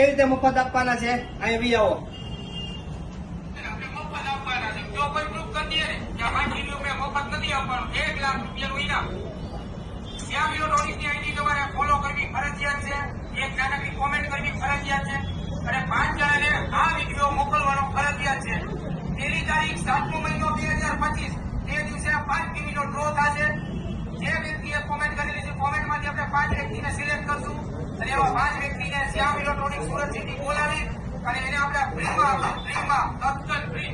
કેવી રીતે મફત આપવાના છે? અહીં બી આવો. મફત આપવાના છે. જો કોઈ પ્રૂફ કરી દે ને કે આ 5 કિલો મેં મફત નથી આપવાનું, 1 લાખ રૂપિયાનું ઇનામ. શ્યામ ઇલેક્ટ્રોનિક્સની આઈડી તમારે ફોલો કરવી ફરજિયાત છે. એક નાનકડી કોમેન્ટ કરવી ફરજિયાત છે અને 5 જણાને આ વિડીયો મોકલવાનો ફરજિયાત છે. તેની તારીખ 7મો મહિનો 2025. તે દિવસે 5 કિમીનો ડ્રો થશે. જે વ્યક્તિએ કોમેન્ટ કરેલી છે કોમેન્ટમાંથી આપણે 5 વ્યક્તિને સિલેક્ટ કરશું અને એવા 5 વ્યક્તિને શ્યામ ઇલેક્ટ્રોનિક્સ સુરત સિટી બોલાવી અને એને આપણે ફ્રીમાં તત્કાલ ફ્રી.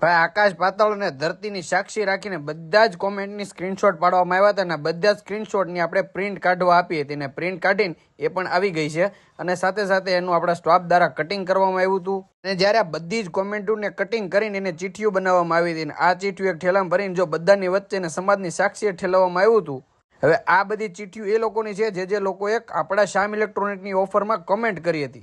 ભાઈ આકાશ પાતાળ અને ધરતીની સાક્ષી રાખીને બધા જ કોમેન્ટની સ્ક્રીનશોટ પાડવામાં આવ્યા હતા અને બધા જ સ્ક્રીનશોટની આપણે પ્રિન્ટ કાઢવા આપી હતી અને પ્રિન્ટ કાઢીને એ પણ આવી ગઈ છે અને સાથે સાથે એનું આપણા સ્ટાફ દ્વારા કટિંગ કરવામાં આવ્યું હતું અને જ્યારે આ બધી જ કોમેન્ટોને કટિંગ કરીને એને ચીઠીઓ બનાવવામાં આવી હતી અને આ ચીઠીઓ એક ઠેલામાં ભરીને જો બધાની વચ્ચે સમાજની સાક્ષીએ ઠેલાવવામાં આવ્યું હતું. હવે આ બધી ચીઠીઓ એ લોકોની છે જે લોકોએ આપણા શ્યામ ઇલેક્ટ્રોનિકની ઓફરમાં કમેન્ટ કરી હતી.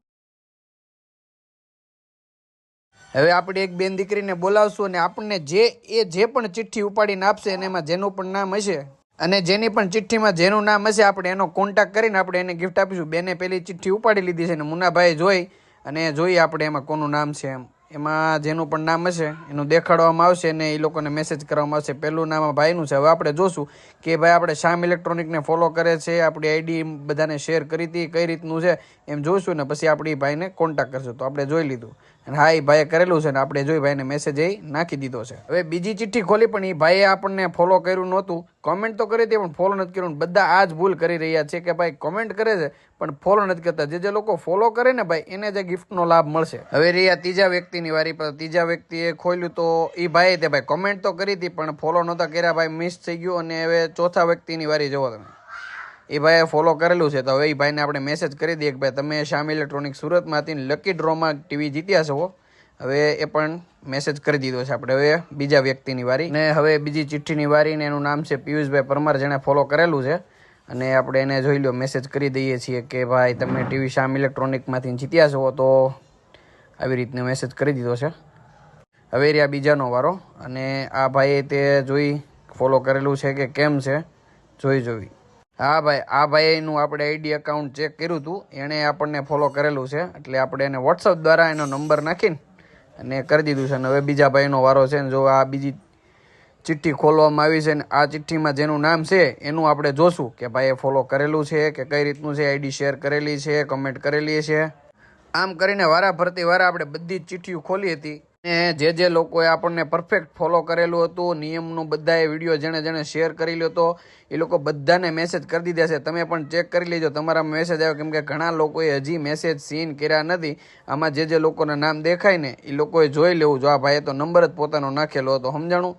હવે આપણે એક બેન દીકરીને બોલાવશું અને આપણને જે પણ ચિઠ્ઠી ઉપાડીને આપશે અને એમાં જેનું પણ નામ હશે અને જેની પણ ચિઠ્ઠીમાં જેનું નામ હશે આપણે એનો કોન્ટેક્ટ કરીને આપણે એને ગિફ્ટ આપીશું. બેને પેલી ચિઠ્ઠી ઉપાડી લીધી છે અને મુન્નાભાઈ જોઈએ આપણે એમાં કોનું નામ છે એમાં જેનું પણ નામ હશે એનું દેખાડવામાં આવશે અને એ લોકોને મેસેજ કરવામાં આવશે. પહેલું નામ ભાઈનું છે. હવે આપણે જોશું કે ભાઈ આપણે શ્યામ ઇલેક્ટ્રોનિકને ફોલો કરે છે, આપણી આઈડી બધાને શેર કરી હતી, કઈ રીતનું છે એમ જોઈશું ને પછી આપણે એ ભાઈને કોન્ટેક્ટ કરશું. તો આપણે જોઈ લીધું અને હા એ ભાઈએ કરેલું છે ને આપણે જોઈ ભાઈને મેસેજ એ નાખી દીધો છે. હવે બીજી ચિઠ્ઠી ખોલી પણ એ ભાઈએ આપણને ફોલો કર્યું નહોતું, કોમેન્ટ તો કરી હતી પણ ફોલો નથી કર્યું. બધા આ જ ભૂલ કરી રહ્યા છે કે ભાઈ કોમેન્ટ કરે છે પણ ફોલો નથી કરતા. જે લોકો ફોલો કરે ને ભાઈ એને જે ગિફ્ટનો લાભ મળશે. હવે રહ્યા ત્રીજા વ્યક્તિની વારી પર. ત્રીજા વ્યક્તિએ ખોલ્યું તો એ ભાઈએ તે ભાઈ કોમેન્ટ તો કરી હતી પણ ફોલો નહોતા કર્યા, ભાઈ મિસ થઈ ગયું. અને હવે ચોથા વ્યક્તિની વારી જોવો તમે, એ ભાઈએ ફોલો કરેલું છે. તો હવે એ ભાઈને આપણે મેસેજ કરી દઈએ કે ભાઈ તમે શ્યામ ઇલેક્ટ્રોનિક સુરતમાંથી લકી ડ્રોમાં ટીવી જીત્યા છો. હવે એ પણ મેસેજ કરી દીધો છે આપણે. હવે બીજા વ્યક્તિની વારી ને હવે બીજી ચિઠ્ઠીની વારી ને એનું નામ છે પિયુષભાઈ પરમાર, જેણે ફોલો કરેલું છે અને આપણે એને જોઈ લો મેસેજ કરી દઈએ છીએ કે ભાઈ તમે ટીવી શ્યામ ઇલેક્ટ્રોનિકમાંથી જીત્યા છો. તો આવી રીતને મેસેજ કરી દીધો છે. હવે રહ્યા બીજાનો વારો અને આ ભાઈએ તે જોઈ ફોલો કરેલું છે કે કેમ છે જોઈ. હા ભાઈ આ ભાઈનું આપણે આઈડી એકાઉન્ટ ચેક કર્યું હતું, એણે આપણને ફોલો કરેલું છે એટલે આપણે એને વોટ્સઅપ દ્વારા એનો નંબર નાખીને અને કરી દીધું છે. અને હવે બીજા ભાઈનો વારો છે ને જો આ બીજી ચિઠ્ઠી ખોલવામાં આવી છે ને આ ચિઠ્ઠીમાં જેનું નામ છે એનું આપણે જોશું કે ભાઈએ ફોલો કરેલું છે કે કઈ રીતનું છે, આઈડી શેર કરેલી છે, કમેન્ટ કરેલી છે. આમ કરીને વારા ફરતી વારા આપણે બધી જ ચિઠ્ઠીઓ ખોલી હતી અને જે લોકોએ આપણને પરફેક્ટ ફોલો કરેલું હતું, નિયમનું બધાએ વિડીયો જેણે શેર કરેલો હતો એ લોકો બધાને મેસેજ કરી દીધા છે. તમે પણ ચેક કરી લેજો તમારામાં મેસેજ આવ્યો, કેમ કે ઘણા લોકોએ હજી મેસેજ સીન કર્યા નથી. આમાં જે લોકોના નામ દેખાય ને એ લોકોએ જોઈ લેવું. જો આ ભાઈએ તો નંબર જ પોતાનો નાખેલો હતો, સમજાણું.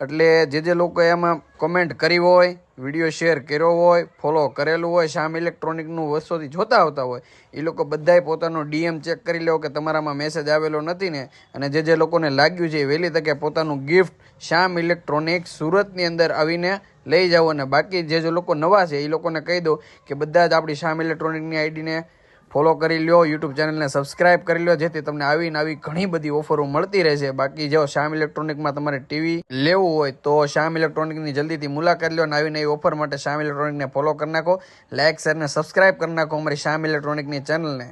એટલે જે લોકોએ એમાં કોમેન્ટ કરી હોય, વિડીયો શેર કર્યો હોય, ફોલો કરેલું હોય, શ્યામ ઇલેક્ટ્રોનિકનું વર્ષોથી જોતા આવતા હોય એ લોકો બધાએ પોતાનો ડીએમ ચેક કરી લેવો કે તમારામાં મેસેજ આવેલો નથી ને. અને જે લોકોને લાગ્યું છે એ વહેલી તકે પોતાનું ગિફ્ટ શ્યામ ઇલેક્ટ્રોનિક સુરતની અંદર આવીને લઈ જાઓ. અને બાકી જે લોકો નવા છે એ લોકોને કહી દો કે બધા જ આપણી શ્યામ ઇલેક્ટ્રોનિકની આઈડીને ફોલો કરી લ્યો, યુટ્યુબ ચેનલને સબસ્ક્રાઇબ કરી લ્યો, જેથી તમને આવી ઘણી બધી ઓફરો મળતી રહેશે. બાકી જો શ્યામ ઇલેક્ટ્રોનિકમાં તમારે ટીવી લેવું હોય તો શ્યામ ઇલેક્ટ્રોનિકની જલ્દીથી મુલાકાત લો અને આવી ઓફર માટે શ્યામ ઇલેક્ટ્રોનિકને ફોલો કરી નાખો, લાઇક શેર ને સબસ્ક્રાઇબ કરી નાખો અમારી શ્યામ ઇલેક્ટ્રોનિકની ચેનલને.